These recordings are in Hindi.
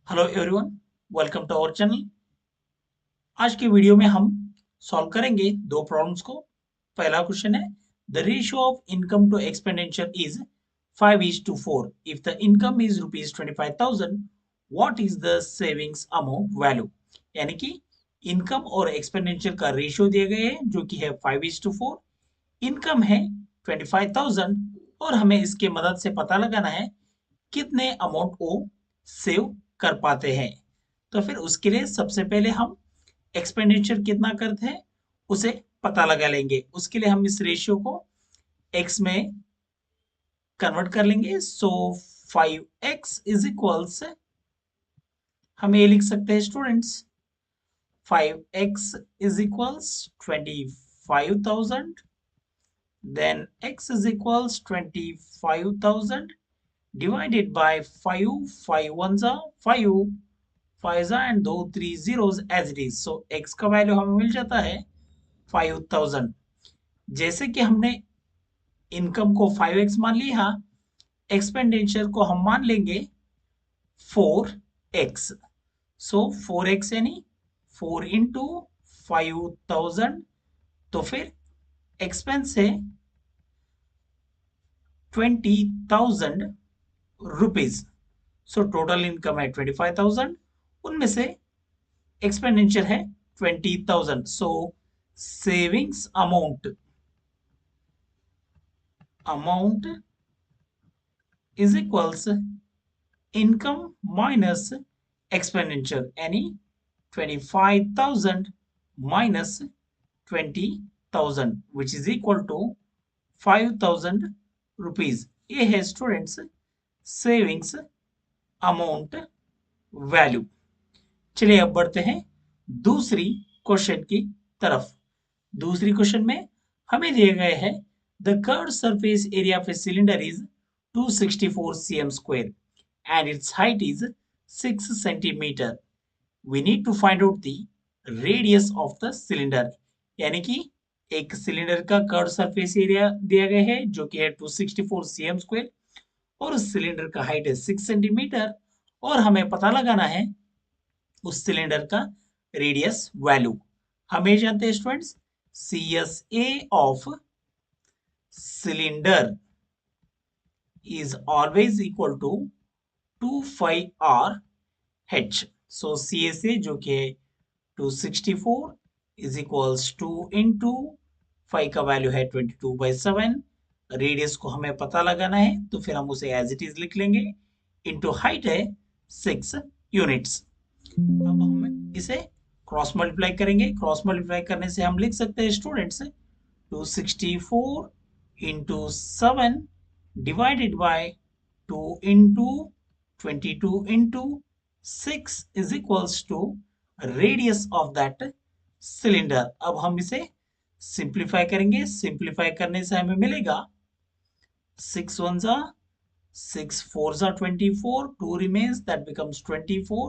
Hello everyone, welcome to our channel. आज के वीडियो में हम सॉल्व करेंगे दो प्रॉब्लम्स को। पहला क्वेश्चन है, the ratio of income to expenditure is 5:4। If the income is ₹25,000, what is the savings amount value. यानी कि इनकम और एक्सपेंडिचर का रेशियो दिया गया है जो कि है 5:4। इनकम है 25,000 और हमें इसके मदद से पता लगाना है कितने अमाउंट वो सेव कर पाते हैं। तो फिर उसके लिए सबसे पहले हम एक्सपेंडिचर कितना करते हैं उसे पता लगा लेंगे। उसके लिए हम इस रेशियो को एक्स में कन्वर्ट कर लेंगे। सो 5x इज इक्वल्स, हम ये लिख सकते हैं students, 5x is equals 25,000, then x is equals 25,000 divided by 5, 5 ones are 5, 5 and 2 3 zeros as it is. So x का वैल्यू हमें मिल जाता है 5,000। जैसे कि हमने इनकम को 5x मान लिया, एक्सपेंडिचर को हम मान लेंगे 4x। सो 4x यानी 4 इंटू 5,000, तो फिर एक्सपेंस है 20,000 रुपीज। सो टोटल इनकम है 25,000, उनमें से एक्सपेंडिचर है 20,000। So savings amount is equals income minus expenditure, यानी 25,000 minus 20,000 which is equal to 5,000 rupees. ये है स्टूडेंट्स सेविंग्स अमाउंट वैल्यू। चलिए अब बढ़ते हैं दूसरी क्वेश्चन की तरफ। दूसरी क्वेश्चन में हमें दिए गए हैं, the curve surface area of a cylinder is 264 cm square and its height is 6 centimeter. We need to find out the radius of the cylinder। यानी कि एक सिलेंडर का कर्व सरफेस एरिया दिया गया है जो कि है 264 cm square और उस सिलेंडर का हाइट है 6 सेंटीमीटर और हमें पता लगाना है उस सिलेंडर का रेडियस वैल्यू। हमें जानते हैं students, CSA of cylinder is always equal to 2 pi r h। So CSA जो कि 264 is equals 2 into 5 का वैल्यू है 22/7। रेडियस को हमें पता लगाना है तो फिर हम उसे एज इट इज लिख लेंगे, इंटू हाइट है 6 यूनिट्स। अब हम इसे क्रॉस मल्टीप्लाई करेंगे। क्रॉस मल्टीप्लाई करने से हम लिख सकते हैं students 264 into 7 divided by 2 into 22 into 6 is equals to radius of that cylinder। अब हम इसे सिंप्लीफाई करेंगे। सिंप्लीफाई करने से हमें मिलेगा 6 ones are 6 fours are 24, 2 remains, that becomes 24,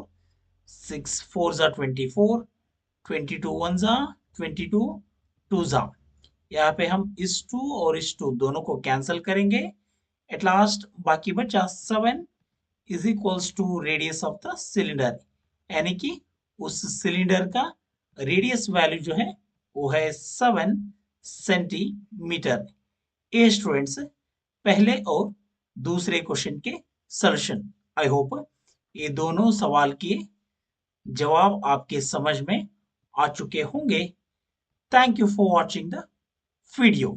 6 fours are 24, 22 ones are 22, 2s are, यहाँ पे हम इस 2 और इस 2 दोनों को कैंसिल करेंगे। एट लास्ट बाकी बचा 7 is equals to radius of the cylinder, यानी कि उस सिलेंडर का रेडियस वैल्यू जो है वो है 7 सेंटीमीटर। ए स्टूडेंट्स पहले और दूसरे क्वेश्चन के सॉल्यूशन। आई होप ये दोनों सवाल के जवाब आपके समझ में आ चुके होंगे। Thank you for watching the video.